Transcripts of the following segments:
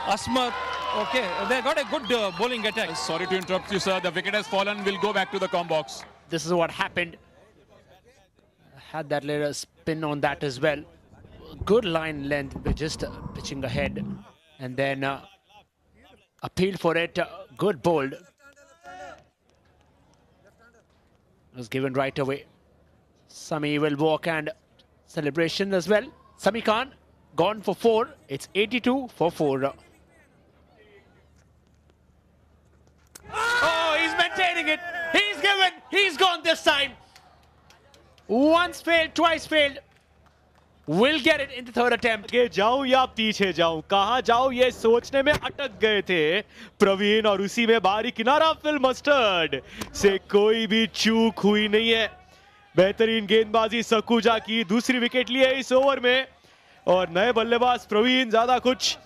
Asmat. Okay, they got a good bowling attack. Sorry to interrupt you, sir. The wicket has fallen. We'll go back to the com box. This is what happened. Had that little spin on that as well. Good line length. We're just pitching ahead. And then appealed for it. Good bowled. Was given right away. Sami will walk and celebration as well. Sami Khan gone for 4. It's 82 for 4. Oh, he's maintaining it. He's given. He's gone this time. Once failed, twice failed. Will get it in the third attempt. आगे जाऊं या पीछे जाऊं, कहां जाऊं ये सोचने में अटक गए थे प्रवीण, और उसी में बारी किनारा फिल मस्टर्ड से कोई भी चूक हुई नहीं है। बेहतरीन गेंदबाजी सकुजा की, दूसरी विकेट ली है इस ओवर में, और नए बल्लेबाज प्रवीण ज्यादा कुछ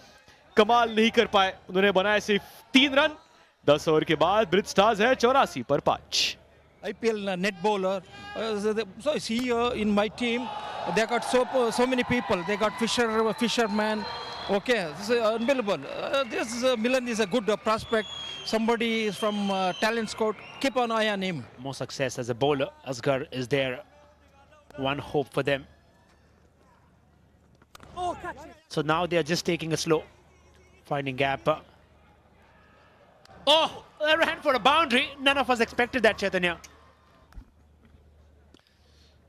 कमाल नहीं कर पाए। उन्होंने बनाए सिर्फ 3 रन। 10 ओवर के बाद ब्रिज स्टार्स है 84 पर 5। IPL net bowler. So see, in my team, they got so many people. They got fisherman. Okay, this is unbelievable. Milan is a good prospect. Somebody is from talent scout. Keep an eye on him. More success as a bowler. Asghar is there. One hope for them. So now they are just taking a slow, finding gap. Oh, they ran for a boundary. None of us expected that, Chaitanya.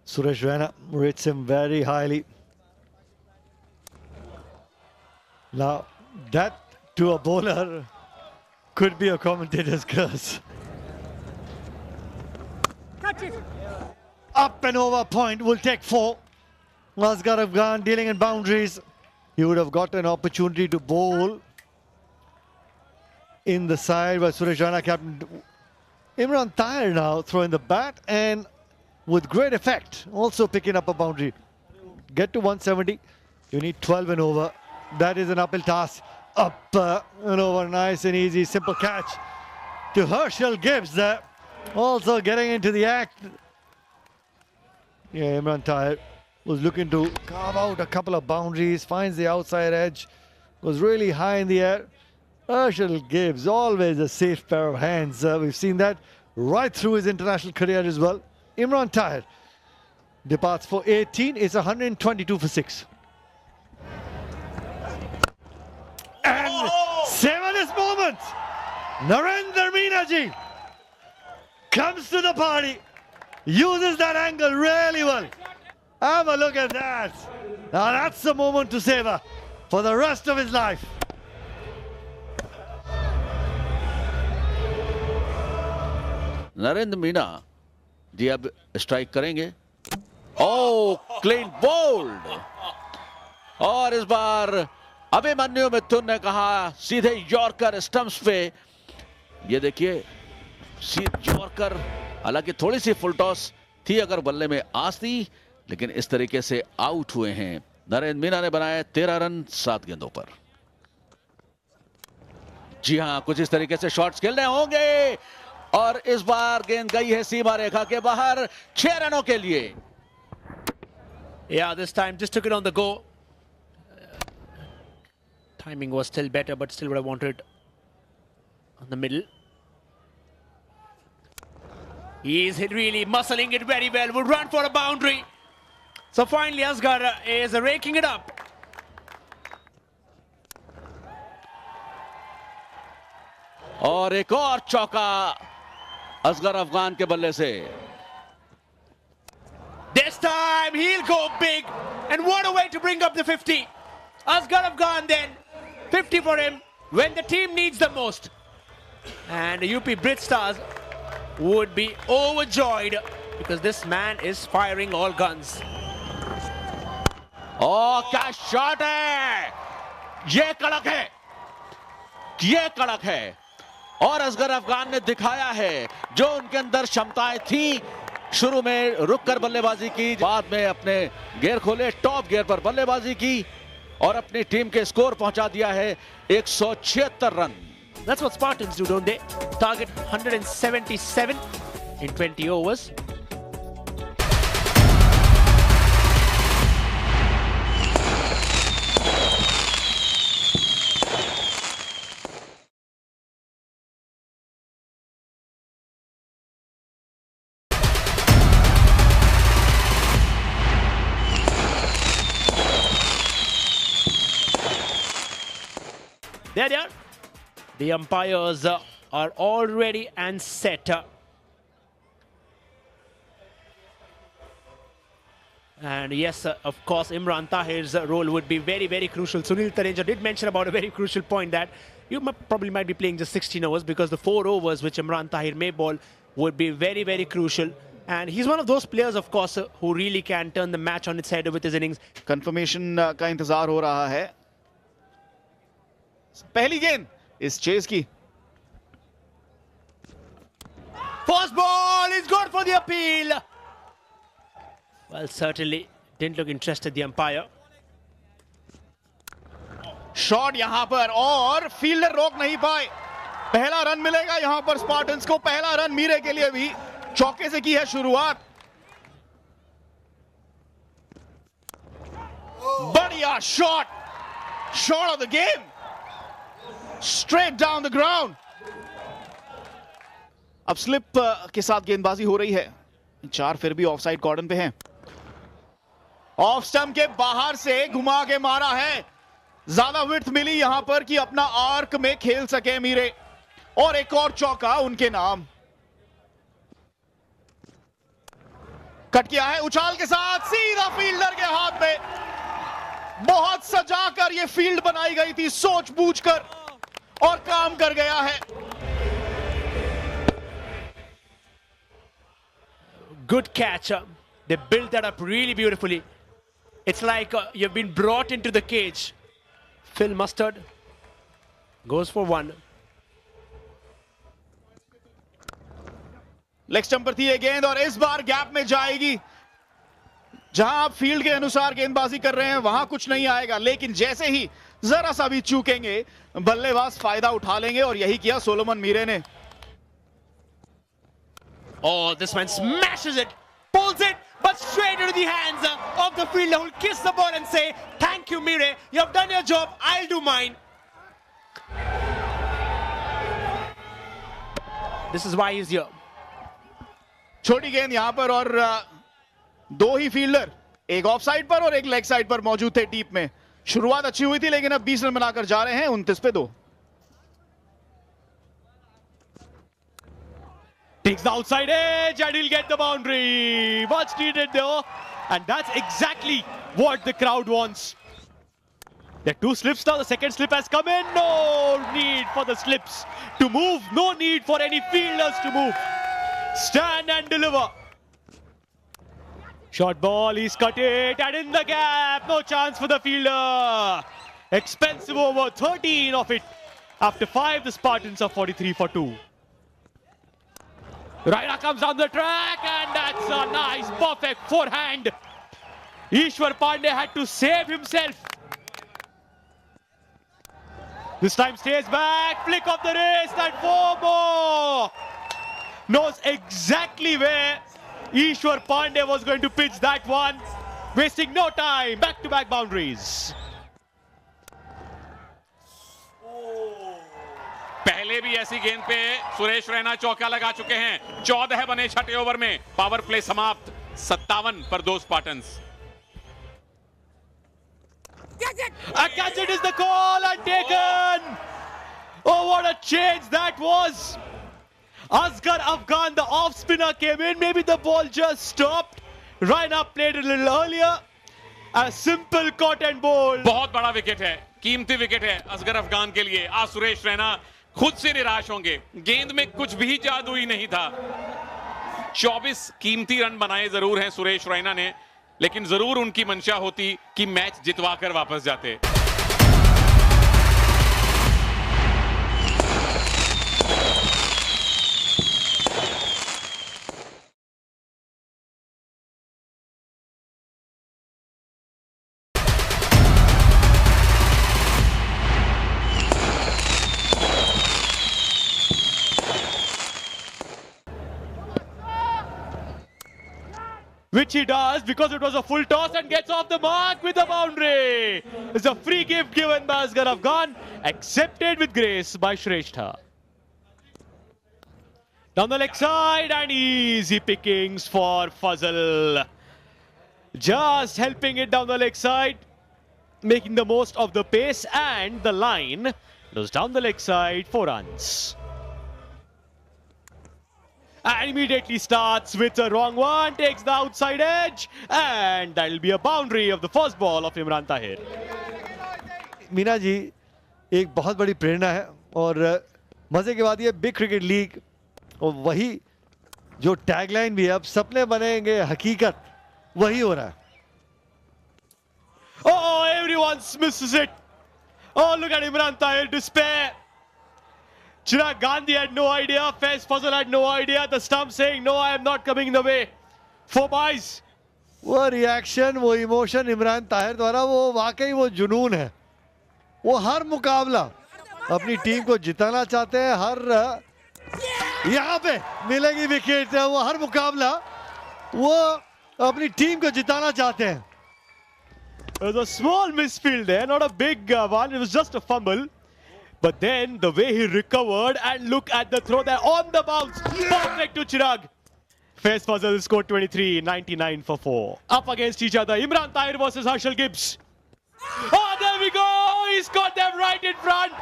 Suresh Raina rates him very highly. Now, that to a bowler could be a commentator's curse. Catch it. Up and over point will take 4. Asghar Afghan dealing in boundaries. He would have got an opportunity to bowl in the side by Suresh Raina. Captain Imran Tahir now throwing the bat and with great effect, also picking up a boundary. Get to 170. You need 12 and over. That is an uphill task. Up and over, nice and easy, simple catch to Herschel Gibbs there. Also getting into the act. Yeah, Imran Tahir was looking to carve out a couple of boundaries, finds the outside edge, was really high in the air. Herschel Gibbs, always a safe pair of hands. We've seen that right through his international career as well. Imran Tahir departs for 18. It's 122 for 6. And savor this moment. Narendra Meenaji comes to the party, uses that angle really well. Have a look at that. Now that's the moment to savor for the rest of his life. Narendra Meena ji अब strike करेंगे। ओ clean bowled, और इस बार अभिमन्यु मिथुन ने कहा सीधे yorker stumps पे। ये देखिए यॉर्कर, हालांकि थोड़ी सी फुल टॉस थी अगर बल्ले में आस थी, लेकिन इस तरीके से आउट हुए हैं। नरेंद्र मीना ने बनाए 13 रन 7 गेंदों पर। जी हां, कुछ इस तरीके से शॉट्स खेलने होंगे, और इस बार गेंद गई है सीमा रेखा के बाहर 6 रनों के लिए। Yeah, this time just took it on the go. Timing was still better, but still would have wanted on the middle. He's really muscling it very well. Would run for a boundary. So finally, Asghar is raking it up. और एक और चौका असगर अफगान के बल्ले से। This time he'll go big, and what a way to bring up the 50. Asghar Afghan then, 50 for him when the team needs the most. And the UP Brit Stars would be overjoyed because this man is firing all guns. Oh, क्या shot है! ये कड़क है, ये कड़क है, और असगर अफगान ने दिखाया है जो उनके अंदर क्षमताएं थी। शुरू में रुककर बल्लेबाजी की, बाद में अपने गियर खोले, टॉप गियर पर बल्लेबाजी की और अपनी टीम के स्कोर पहुंचा दिया है 176 run. That's what Spartans do, don't they? Target 177 in 20 overs. There they are. The umpires are all ready and set. And yes, of course, Imran Tahir's role would be very, very crucial. Sunil Taneja did mention about a very crucial point that you probably might be playing just 16 overs because the 4 overs which Imran Tahir may bowl would be very, very crucial. And he's one of those players, of course, who really can turn the match on its head with his innings. Confirmation का इंतजार हो रहा है. पहली गेंद इस chess की. First ball is good for the appeal. Well, certainly didn't look interested, the umpire. Shot यहां पर और फील्डर रोक नहीं पाए. पहला रन मिलेगा यहां पर स्पार्टन्स को. पहला रन मीरे के लिए भी चौके से की है शुरुआत. बढ़िया shot. Shot of the game. Straight down the ground. अब स्लिप के साथ गेंदबाजी हो रही है. 4 फिर भी ऑफसाइड कॉर्डन पे हैं. ऑफ स्टंप के बाहर से घुमा के मारा है. ज्यादा विड्थ मिली यहां पर कि अपना आर्क में खेल सके मीरे. और एक और चौका उनके नाम. कट किया है उछाल के साथ सीधा फील्डर के हाथ में. बहुत सजाकर यह फील्ड बनाई गई थी सोच बूझकर और काम कर गया है. Good catch. They built that up really beautifully. It's like you've been brought into the cage. Phil Mustard goes for 1. Leg stump पर थी ये गेंद और इस बार गैप में जाएगी. जहां आप फील्ड के अनुसार गेंदबाजी कर रहे हैं वहां कुछ नहीं आएगा. लेकिन जैसे ही जरा सा भी चूकेंगे बल्लेबाज फायदा उठा लेंगे और यही किया सोलोमन मीरे ने. Oh, this man smashes it, pulls it, but straight into the hands of the fielder who'll kiss the ball and say, "Thank you, Mire. You have done your job. I'll do mine." This is why he's here. छोटी गेंद यहां पर और 2 ही fielder, एक of side पर और एक leg side पर मौजूद थे डीप में. शुरुआत अच्छी हुई थी लेकिन अब 20 रन बनाकर जा रहे हैं 29 पे 2. Takes the outside edge and he'll get the boundary. Much needed though. And that's exactly what the crowd wants. There are 2 slips now. The second slip has come in. No need for the slips to move. No need for any fielders to move. Stand and deliver. Short ball. He's cut it. And in the gap. No chance for the fielder. Expensive over. 13 of it. After 5, the Spartans are 43 for 2. Raina comes down the track and that's a nice perfect forehand. Ishwar Pandey had to save himself. This time stays back, flick of the wrist and 4 more. Knows exactly where Ishwar Pandey was going to pitch that one. Wasting no time, back-to-back boundaries. पहले भी ऐसी गेंद पे सुरेश रैना चौका लगा चुके हैं. 14 बने छठे ओवर में. पावर प्ले समाप्त. 57 पर 2 Spartans. A catch it is the call and taken. Oh, what a change that was. Asghar Afghan, the off spinner, came in. Maybe the ball just stopped. Raina played a little earlier. A simple caught and bowled. बहुत बड़ा wicket है. कीमती wicket है असगर अफगान के लिए. आज सुरेश रैना खुद से निराश होंगे. गेंद में कुछ भी जादू ही नहीं था. 24 कीमती रन बनाए जरूर हैं सुरेश रैना ने, लेकिन जरूर उनकी मंशा होती कि मैच जितवाकर वापस जाते. Which he does because it was a full toss and gets off the mark with a boundary. It's a free gift given by Asghar Afghan, accepted with grace by Shrestha. Down the leg side and easy pickings for Fazal. Just helping it down the leg side, making the most of the pace and the line Goes down the leg side, 4 runs. And immediately starts with a wrong one, takes the outside edge, and that'll be a boundary of the first ball of Imran Tahir. Meena ji एक बहुत बड़ी प्रेरणा है और मजे की बात ये big cricket league और वही जो टैगलाइन भी है, अब सपने बनेंगे हकीकत, वही हो रहा है. Oh, everyone misses it. Oh, look at Imran Tahir, despair. Chirag Gandhi had no idea. Faiz Fazal had no idea. The stump saying, no, I am not coming in the way. 4 byes. वो reaction, वो emotion Imran Tahir द्वारा, वो वाकई वो जुनून है. वो हर मुकाबला अपनी टीम को जिताना चाहते हैं. हर यहाँ पे मिलेगी विकेट, वो हर मुकाबला वो अपनी टीम को जिताना चाहते हैं. There was a small misfield there, not a big one. It was just a fumble. But then the way he recovered, and look at the throw there on the bounce. Perfect to Chirag. Faiz Fazal scored 23, 99 for 4. Up against each other. Imran Tahir versus Harshal Gibbs. Oh, there we go. He's got them right in front.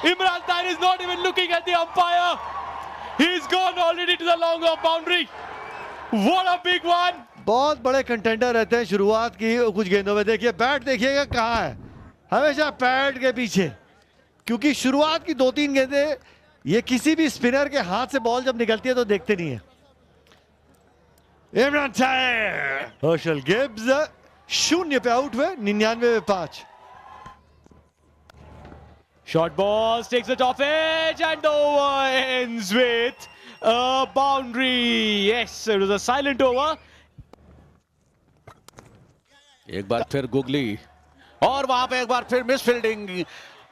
Imran Tahir is not even looking at the umpire. He's gone already to the long off boundary. What a big one. बहुत बड़े contender रहते हैं शुरुआत की कुछ गेंदों में. देखिए बैट, देखिएगा कहाँ है, हमेशा पैड के पीछे, क्योंकि शुरुआत की 2-3 गेंदें ये किसी भी स्पिनर के हाथ से बॉल जब निकलती है तो देखते नहीं है. इमरान ताहिर, हर्षल गिब्स 0 पे आउट हुए, 99 पे 5. Short balls, takes it off edge and over, ends with a boundary. Yes, it was a silent over. एक बार फिर गुगली और वहां पे एक बार फिर मिस फील्डिंग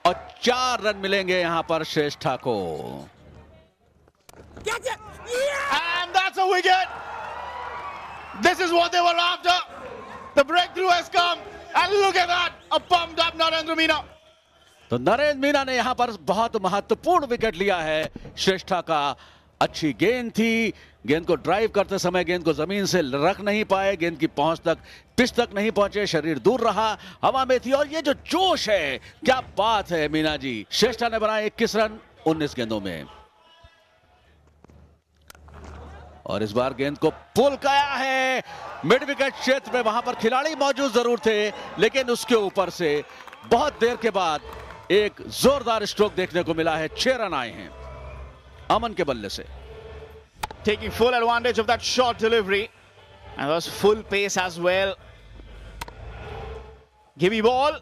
और 4 रन मिलेंगे यहां पर श्रेष्ठा को. And that's a wicket. This is what they were after. The breakthrough has come. And look at that. A pumped up Narendra Meena. तो नरेंद्र मीना ने यहां पर बहुत महत्वपूर्ण विकेट लिया है श्रेष्ठा का. अच्छी गेंद थी, गेंद को ड्राइव करते समय गेंद को जमीन से रख नहीं पाए, गेंद की पहुंच तक, पिच तक नहीं पहुंचे, शरीर दूर रहा, हवा में थी. और ये जो जोश है, क्या बात है मीना जी. श्रेष्ठा ने बनाए 21 रन 19 गेंदों में और इस बार गेंद को पुल किया है मिड विकेट क्षेत्र में. वहां पर खिलाड़ी मौजूद जरूर थे, लेकिन उसके ऊपर से बहुत देर के बाद एक जोरदार स्ट्रोक देखने को मिला है. 6 रन आए हैं अमन के बल्ले से. Taking full advantage of that short delivery. And there was full pace as well. Gimme ball.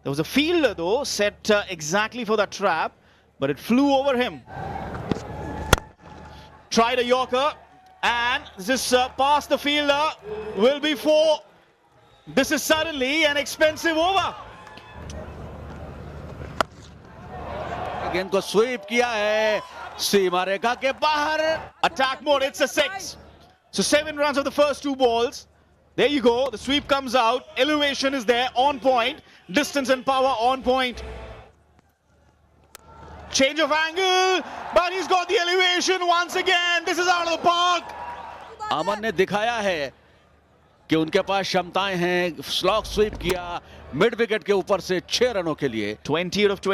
There was a fielder though, set exactly for that trap, but it flew over him. Tried a Yorker, and this past the fielder will be 4. This is suddenly an expensive over. गेंद को SVEEP किया है सीमा रेखा के बाहर. Attack mode, it's a 6. So 7 runs of the first 2 balls. There you go. The sweep comes out. Elevation is there, on point. Distance and power on point. Change of angle, but he's got the elevation once again. This is out of the park. अमन ने दिखाया है कि उनके पास क्षमताएं हैं. Slog SVEEP किया mid wicket के ऊपर से 6 रनों के लिए. 20 out of 20.